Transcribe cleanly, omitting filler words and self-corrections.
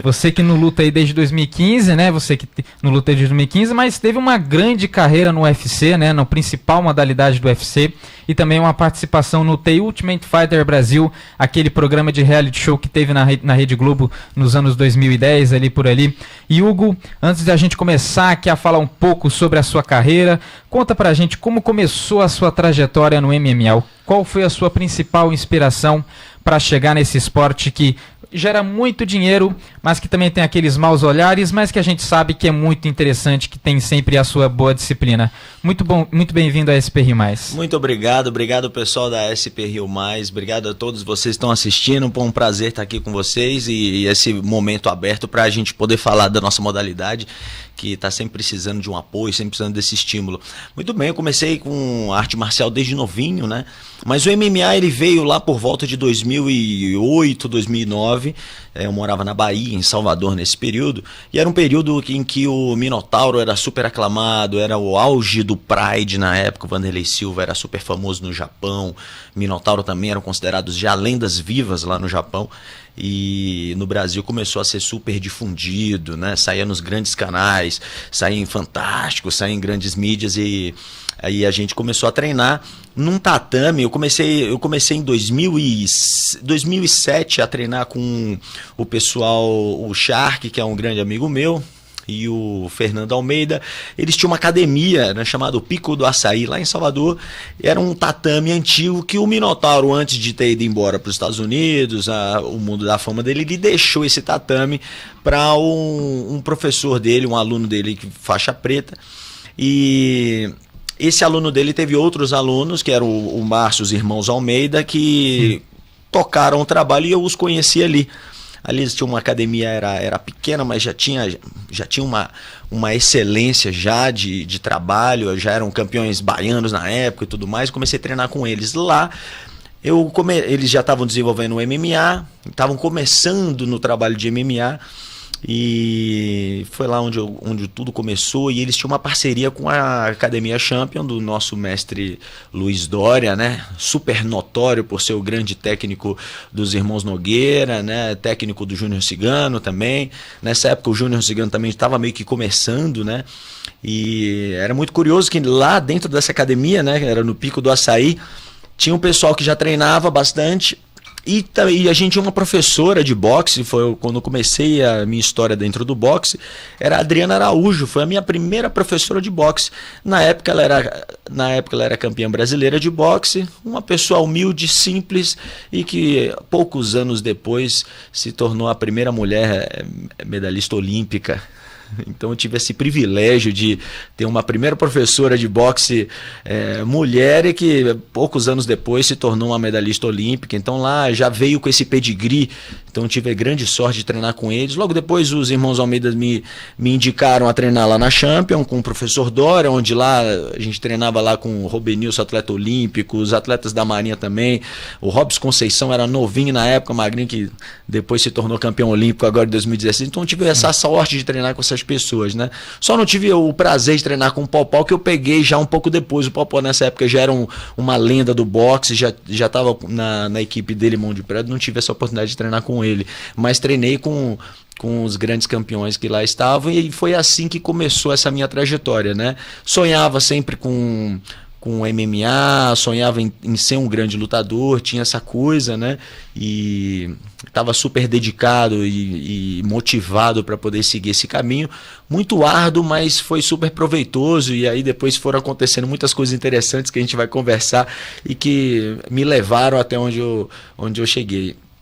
Você que não luta aí desde 2015, né? Você que não luta desde 2015, mas teve uma grande carreira no UFC, né? Na principal modalidade do UFC. E também uma participação no The Ultimate Fighter Brasil, aquele programa de reality show que teve na Rede Globo nos anos 2010, ali por ali. E Hugo, antes de a gente começar aqui a falar um pouco sobre a sua carreira, conta pra gente como começou a sua trajetória no MMA. Qual foi a sua principal inspiração para chegar nesse esporte que gera muito dinheiro, mas que também tem aqueles maus olhares, mas que a gente sabe que é muito interessante, que tem sempre a sua boa disciplina. Muito bom, muito bem-vindo a SP Rio Mais. Muito obrigado pessoal da SP Rio Mais, obrigado a todos vocês que estão assistindo, foi um prazer estar aqui com vocês e esse momento aberto para a gente poder falar da nossa modalidade, que está sempre precisando de um apoio, sempre precisando desse estímulo. Muito bem, eu comecei com arte marcial desde novinho, né? Mas o MMA ele veio lá por volta de 2008, 2009, eu morava na Bahia, em Salvador nesse período, e era um período em que o Minotauro era super aclamado, era o auge do Pride na época, o Vanderlei Silva era super famoso no Japão, Minotauro também eram considerados já lendas vivas lá no Japão, e no Brasil começou a ser super difundido, né? Saía nos grandes canais, saía em Fantástico, saía em grandes mídias e aí a gente começou a treinar num tatame. Eu comecei em 2007 a treinar com o pessoal, o Shark, que é um grande amigo meu, e o Fernando Almeida. Eles tinham uma academia, né, chamada Pico do Açaí, lá em Salvador. Era um tatame antigo que o Minotauro, antes de ter ido embora para os Estados Unidos, o mundo da fama dele, ele deixou esse tatame para um professor dele, um aluno dele, faixa preta. E esse aluno dele teve outros alunos, que eram o Márcio, os irmãos Almeida, que tocaram o trabalho e eu os conheci ali. Ali eles tinham uma academia, era pequena, mas já tinha uma excelência já de trabalho, já eram campeões baianos na época e tudo mais. Comecei a treinar com eles lá. Eles já estavam desenvolvendo o MMA, estavam começando no trabalho de MMA. E foi lá onde tudo começou, e eles tinham uma parceria com a Academia Champion do nosso mestre Luiz Dória, né? Super notório por ser o grande técnico dos irmãos Nogueira, né? Técnico do Júnior Cigano também. Nessa época o Júnior Cigano também estava meio que começando, né? E era muito curioso que lá dentro dessa academia, né? Era no Pico do Açaí, tinha um pessoal que já treinava bastante. E a gente tinha uma professora de boxe, foi quando eu comecei a minha história dentro do boxe, era a Adriana Araújo, foi a minha primeira professora de boxe. Na época ela era campeã brasileira de boxe, uma pessoa humilde, simples, e que poucos anos depois se tornou a primeira mulher medalhista olímpica. Então eu tive esse privilégio de ter uma primeira professora de boxe mulher e que poucos anos depois se tornou uma medalhista olímpica. Então lá já veio com esse pedigree, então eu tive a grande sorte de treinar com eles. Logo depois os irmãos Almeida me indicaram a treinar lá na Champion com o professor Dória, onde lá a gente treinava lá com o Robenilson, atleta olímpico, os atletas da Marinha também. O Robson Conceição era novinho na época, magrinho, que depois se tornou campeão olímpico agora em 2016. Então eu tive essa sorte de treinar com essas pessoas, né? Só não tive o prazer de treinar com o Popó, que eu peguei já um pouco depois. O Popó nessa época já era uma lenda do boxe, já estava na equipe dele, Mão de Prata. Não tive essa oportunidade de treinar com ele, mas treinei com os grandes campeões que lá estavam, e foi assim que começou essa minha trajetória, né? Sonhava sempre com MMA, sonhava em ser um grande lutador, tinha essa coisa, né? E estava super dedicado e motivado para poder seguir esse caminho, muito árduo, mas foi super proveitoso. E aí depois foram acontecendo muitas coisas interessantes que a gente vai conversar e que me levaram até onde eu cheguei.